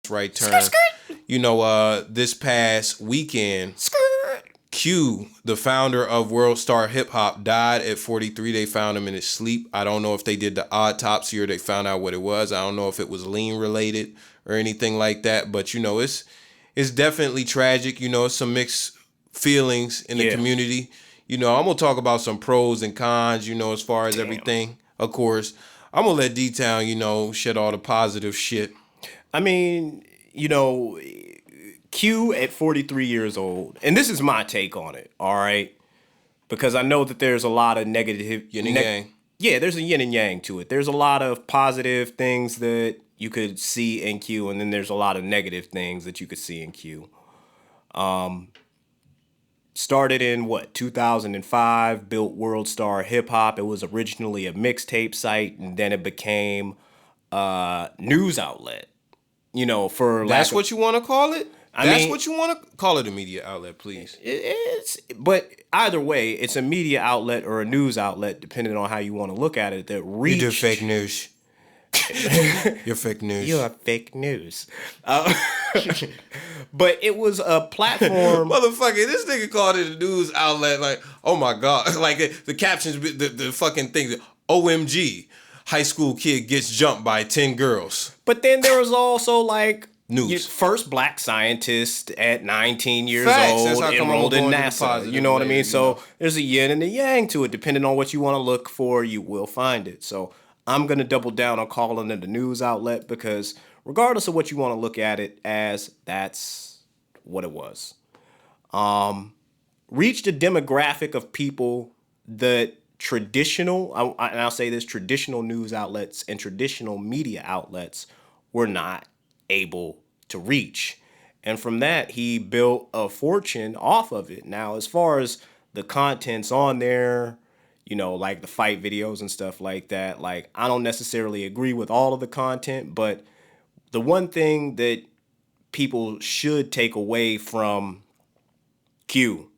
right turn. This past weekend, Q, the founder of Worldstar Hip Hop, died at 43. They found him in his sleep. I don't know if they did the autopsy or they found out what it was. I don't know if it was lean related or anything like that. But it's definitely tragic. It's some mixed feelings in the community. I'm gonna talk about some pros and cons. As far as everything. Of course, I'm gonna let D-Town, shed all the positive shit. I mean, Q at 43 years old, and this is my take on it, all right? Because I know that there's a lot of negative... Yin and yang. Yeah, there's a yin and yang to it. There's a lot of positive things that you could see in Q, and then there's a lot of negative things that you could see in Q. Started in, 2005, built Worldstar Hip Hop. It was originally a mixtape site, and then it became a news outlet. That's what you want to call it? That's what you want to call it, a media outlet, please. But either way, it's a media outlet or a news outlet, depending on how you want to look at it. That reached... You do fake news. You're fake news. You're fake news. But it was a platform. Motherfucker, this nigga called it a news outlet. Like, oh my God. Like the captions, the fucking thing. OMG, high school kid gets jumped by 10 girls. But then there was also like... News. First black scientist at 19 years Facts. old enrolled in NASA. You know what I mean? So there's a yin and a yang to it. Depending on what you want to look for, you will find it. So I'm going to double down on calling it a news outlet because regardless of what you want to look at it as, that's what it was. Reached a demographic of people that traditional, and I'll say this, traditional news outlets and traditional media outlets were not able to reach. And from that, he built a fortune off of it. Now, as far as the contents on there, like the fight videos and stuff like that, like I don't necessarily agree with all of the content, but the one thing that people should take away from Q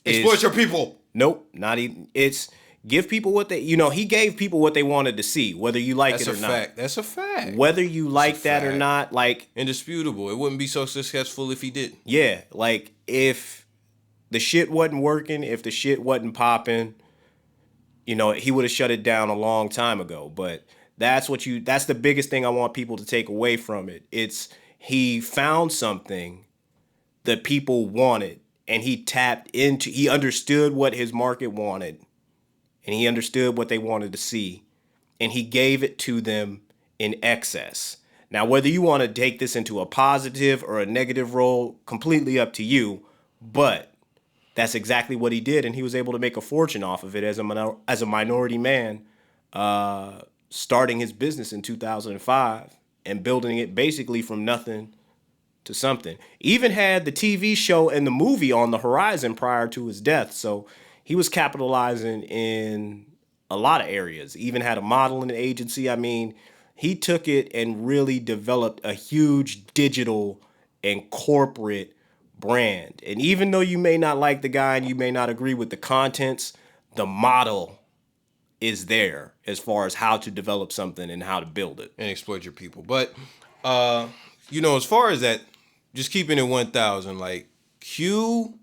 is... Exploit your people. Nope, not even. It's... Give people what they, he gave people what they wanted to see, whether you like it or not. That's a fact. Whether you like that or not, like... Indisputable. It wouldn't be so successful if he didn't. Yeah, like, if the shit wasn't working, if the shit wasn't popping, he would have shut it down a long time ago. But that's the biggest thing I want people to take away from it. It's, he found something that people wanted, and he understood what his market wanted. And he understood what they wanted to see, and he gave it to them in excess. Now, whether you want to take this into a positive or a negative role, completely up to you, but that's exactly what he did, and he was able to make a fortune off of it as a minority man, starting his business in 2005 and building it basically from nothing to something. Even had the TV show and the movie on the horizon prior to his death, so... He was capitalizing in a lot of areas, even had a modeling agency. I mean, he took it and really developed a huge digital and corporate brand. And even though you may not like the guy and you may not agree with the contents, the model is there as far as how to develop something and how to build it. And exploit your people. But, as far as that, just keeping it 1,000, like Q,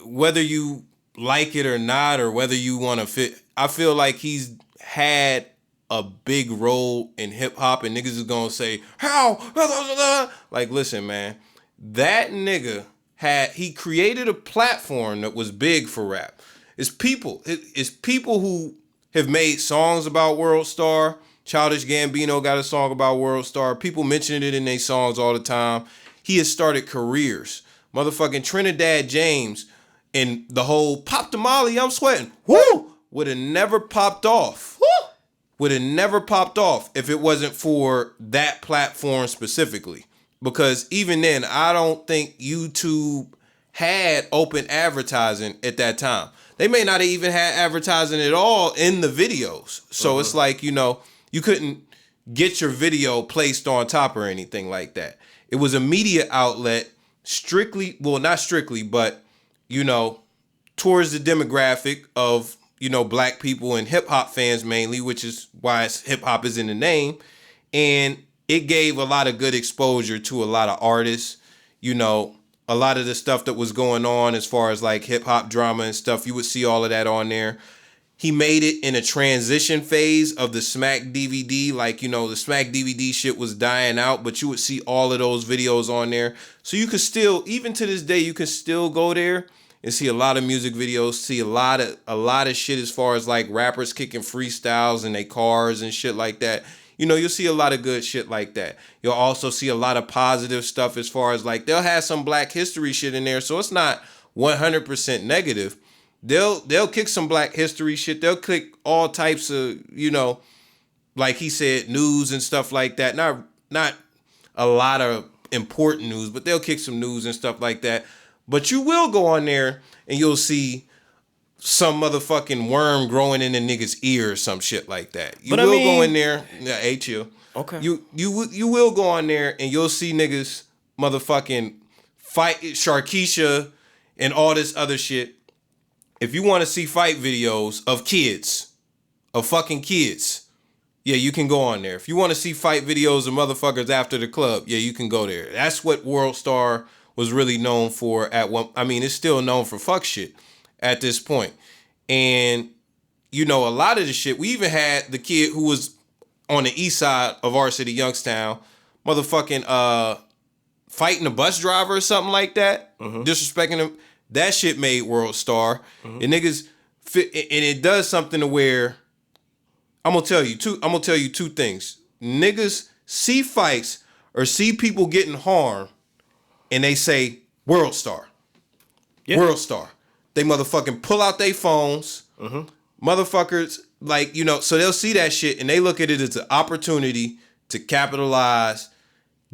whether you like it or not, or whether you want to fit, I feel like he's had a big role in hip hop, and niggas is gonna say, how? Like, listen, man, that nigga he created a platform that was big for rap. It's people who have made songs about Worldstar. Childish Gambino got a song about Worldstar. People mention it in their songs all the time. He has started careers. Motherfucking Trinidad James and the whole pop the Molly, I'm sweating, woo, would have never popped off. Woo! Would have never popped off if it wasn't for that platform specifically. Because even then, I don't think YouTube had open advertising at that time. They may not have even had advertising at all in the videos. So It's like, you couldn't get your video placed on top or anything like that. It was a media outlet strictly, well, not strictly, but towards the demographic of, black people and hip hop fans mainly, which is why hip hop is in the name. And it gave a lot of good exposure to a lot of artists. You know, a lot of the stuff that was going on as far as like hip hop drama and stuff, you would see all of that on there. He made it in a transition phase of the Smack DVD. Like, you know, the Smack DVD shit was dying out, but you would see all of those videos on there. So you could still, even to this day, you can still go there and see a lot of music videos, see a lot of shit as far as like rappers kicking freestyles in their cars and shit like that. You know, you'll see a lot of good shit like that. You'll also see a lot of positive stuff as far as like they'll have some Black History shit in there, so it's not 100% negative. They'll kick some Black History shit. They'll kick all types of, you know, like he said, news and stuff like that. Not a lot of important news, but they'll kick some news and stuff like that. But you will go on there and you'll see some motherfucking worm growing in a nigga's ear or some shit like that. You But will go in there. Yeah, hey, chill. Okay. You will go on there and you'll see niggas motherfucking fight Sharkeisha and all this other shit. If you want to see fight videos of kids, of fucking kids, yeah, you can go on there. If you want to see fight videos of motherfuckers after the club, yeah, you can go there. That's what Worldstar was really known for at one. I mean, it's still known for fuck shit at this point. And, you know, a lot of the shit, we even had the kid who was on the east side of our city, Youngstown, motherfucking fighting a bus driver or something like that, disrespecting him. That shit made Worldstar. And niggas fit, and it does something to where I'm gonna tell you two things. Niggas see fights or see people getting harmed and they say Worldstar. Yeah. Worldstar. They motherfucking pull out their phones. Motherfuckers, like, you know, so they'll see that shit and they look at it as an opportunity to capitalize,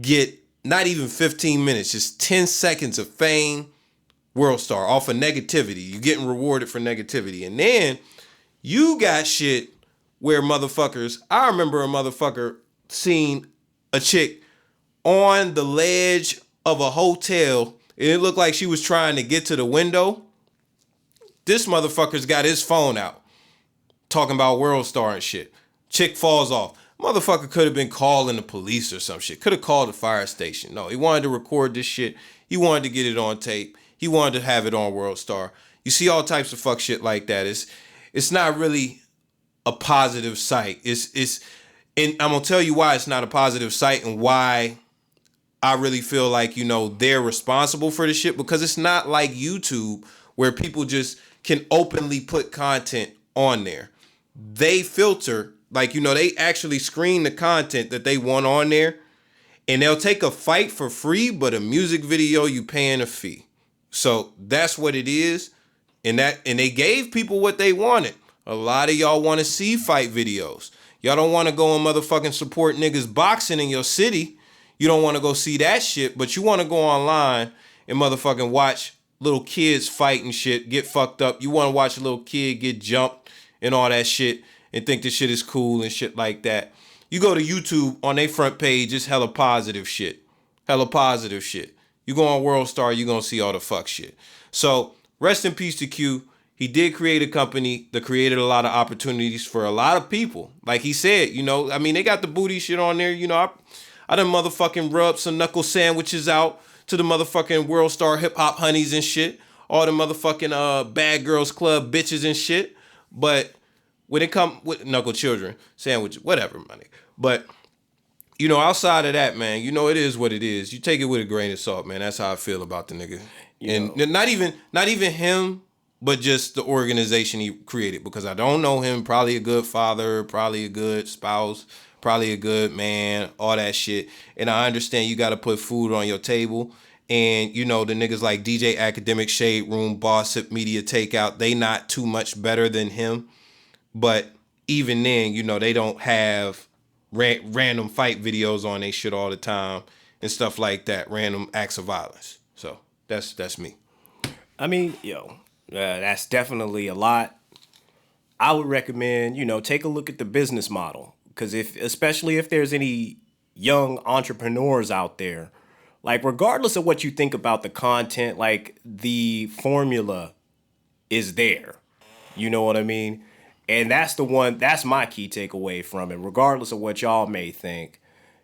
get not even 15 minutes, just 10 seconds of fame. Worldstar off of negativity. You're getting rewarded for negativity. And then you got shit where motherfuckers, I remember a motherfucker seeing a chick on the ledge of a hotel and it looked like she was trying to get to the window. This motherfucker's got his phone out talking about Worldstar and shit. Chick falls off. Motherfucker could have been calling the police or some shit. Could have called the fire station. No, he wanted to record this shit. He wanted to get it on tape. He wanted to have it on Worldstar. You see all types of fuck shit like that. It's not really a positive sight. And I'm gonna tell you why it's not a positive sight and why I really feel like, you know, they're responsible for the shit, because it's not like YouTube where people just can openly put content on there. They filter, like, you know, they actually screen the content that they want on there, and they'll take a fight for free, but a music video you paying a fee. So that's what it is. And they gave people what they wanted. A lot of y'all want to see fight videos. Y'all don't want to go and motherfucking support niggas boxing in your city. You don't want to go see that shit, but you want to go online and motherfucking watch little kids fight and shit, get fucked up. You want to watch a little kid get jumped and all that shit and think this shit is cool and shit like that. You go to YouTube, on their front page, it's hella positive shit. Hella positive shit. You go on Worldstar, you're going to see all the fuck shit. So, rest in peace to Q. He did create a company that created a lot of opportunities for a lot of people. Like he said, you know, I mean, they got the booty shit on there. You know, I done motherfucking rubbed some knuckle sandwiches out to the motherfucking Worldstar hip hop honeys and shit. All the motherfucking Bad Girls Club bitches and shit. But when it come with knuckle children, sandwiches, whatever, money. But you know, outside of that, man, you know, it is what it is. You take it with a grain of salt, man. That's how I feel about the nigga. And not even him, but just the organization he created. Because I don't know him. Probably a good father, probably a good spouse, probably a good man, all that shit. And I understand you got to put food on your table. And, you know, the niggas like DJ Academic, Shade Room, Boss Hip Media Takeout, they not too much better than him. But even then, you know, they don't have random fight videos on they shit all the time and stuff like that. Random acts of violence. So that's me. I mean, that's definitely a lot. I would recommend, you know, take a look at the business model, because especially if there's any young entrepreneurs out there, like regardless of what you think about the content, like the formula is there. You know what I mean? And that's my key takeaway from it, regardless of what y'all may think.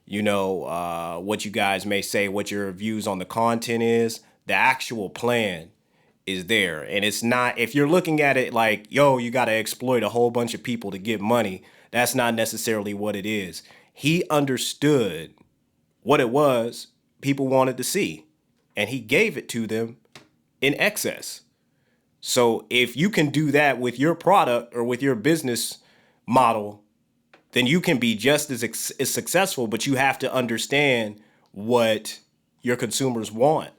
what you guys may say, what your views on the content is. The actual plan is there. And it's not, if you're looking at it like, yo, you got to exploit a whole bunch of people to get money, that's not necessarily what it is. He understood what it was people wanted to see, and he gave it to them in excess. So if you can do that with your product or with your business model, then you can be just as successful, but you have to understand what your consumers want.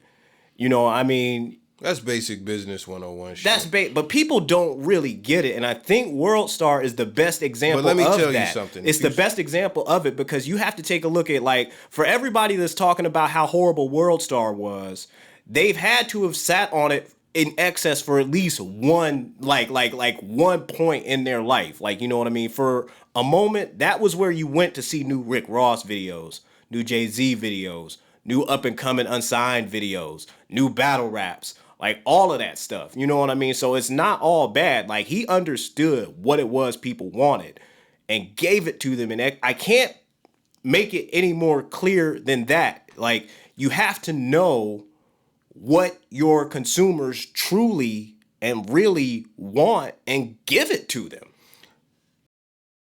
I mean, That's basic business 101 shit. but people don't really get it, and I think Worldstar is the best example. But let me of tell that. you something. It's the best example of it because you have to take a look at, like, for everybody that's talking about how horrible Worldstar was, they've had to have sat on it in excess for at least one, like 1 point in their life. Like, you know what I mean? For a moment, that was where you went to see new Rick Ross videos, new Jay-Z videos, new up and coming unsigned videos, new battle raps, like all of that stuff. You know what I mean? So it's not all bad. Like, he understood what it was people wanted and gave it to them. And I can't make it any more clear than that. Like, you have to know what your consumers truly and really want and give it to them.